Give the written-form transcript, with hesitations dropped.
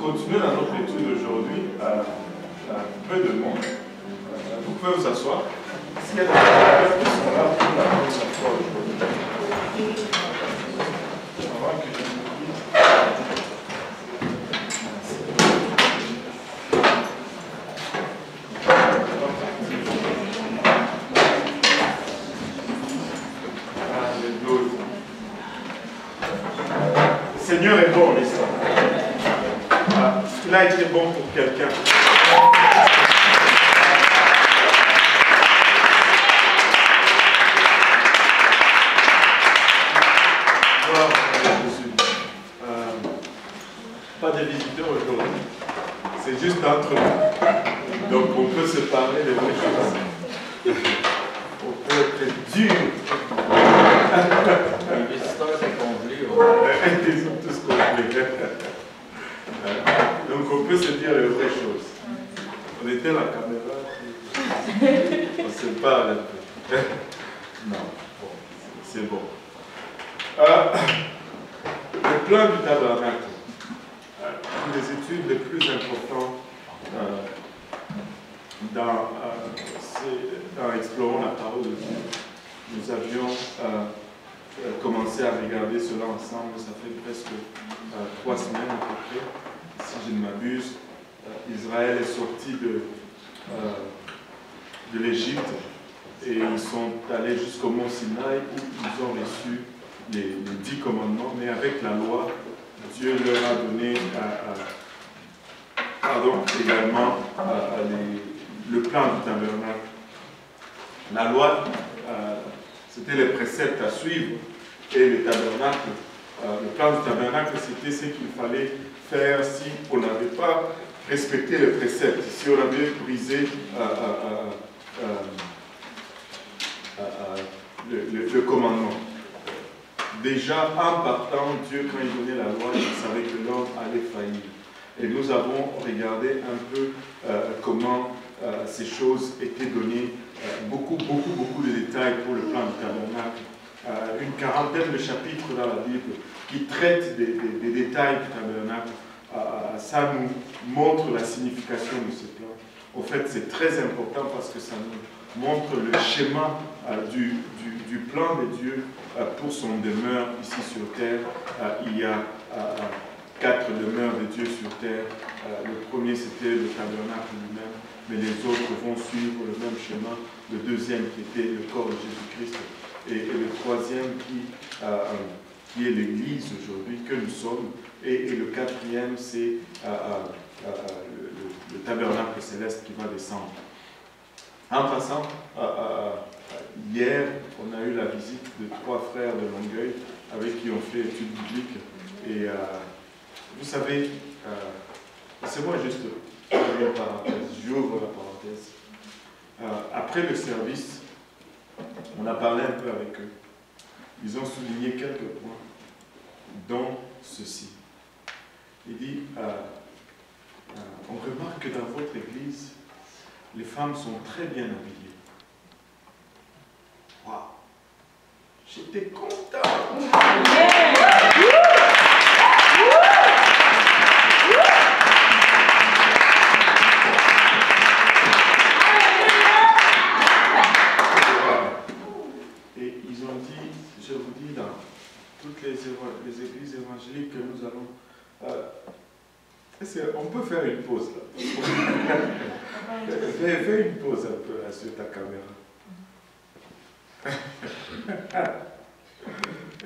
continuons dans notre étude aujourd'hui. Peu de monde. Vous pouvez vous asseoir. S'il y a des gens qui sont là pour la première fois aujourd'hui, avant que je vous dise. Alléluia. Le Seigneur est bon, les sœurs. Il a été bon pour quelqu'un. Pas de visiteurs aujourd'hui. C'est juste entre nous. Donc on peut se parler des vraies choses. On peut être dur. Les visiteurs sont congelés. Ils sont tous congelés. Donc on peut se dire les vraies choses. On était à la caméra. On se parle un peu. Non, bon, c'est bon. Le plan du tabernacle. Une des études les plus importantes dans Explorons la parole de Dieu. Nous avions commencé à regarder cela ensemble, ça fait presque 3 semaines à peu près. Si je ne m'abuse, Israël est sorti de l'Égypte et ils sont allés jusqu'au mont Sinaï où ils ont reçu les 10 commandements, mais avec la loi, Dieu leur a donné également le plan du tabernacle. La loi, c'était les préceptes à suivre, et le tabernacle, le plan du tabernacle, c'était ce qu'il fallait faire si on n'avait pas respecté les préceptes, si on avait brisé le commandement. Déjà, en partant, Dieu, quand il donnait la loi, il savait que l'homme allait faillir. Et nous avons regardé un peu comment ces choses étaient données, beaucoup de détails pour le plan du tabernacle. Une quarantaine de chapitres dans la Bible qui traitent des détails du tabernacle. Ça nous montre la signification de ce plan. En fait, c'est très important parce que ça nous montre le schéma du plan de Dieu pour son demeure ici sur terre. Il y a 4 demeures de Dieu sur terre. Le premier, c'était le tabernacle lui-même, mais les autres vont suivre le même schéma. Le deuxième, qui était le corps de Jésus-Christ, et le troisième, qui est l'Église aujourd'hui, que nous sommes. Et le quatrième, c'est le tabernacle céleste qui va descendre. En passant, hier, on a eu la visite de 3 frères de Longueuil avec qui on fait études bibliques. Et vous savez, c'est moi juste une parenthèse, j'ouvre la parenthèse. Après le service, on a parlé un peu avec eux. Ils ont souligné quelques points, dont ceci. Il dit, on remarque que dans votre église, les femmes sont très bien habillées. Waouh! J'étais content! Et ils ont dit, je vous dis, dans toutes les églises évangéliques que nous allons, on peut faire une pause là. Fais une pause un peu là, sur ta caméra.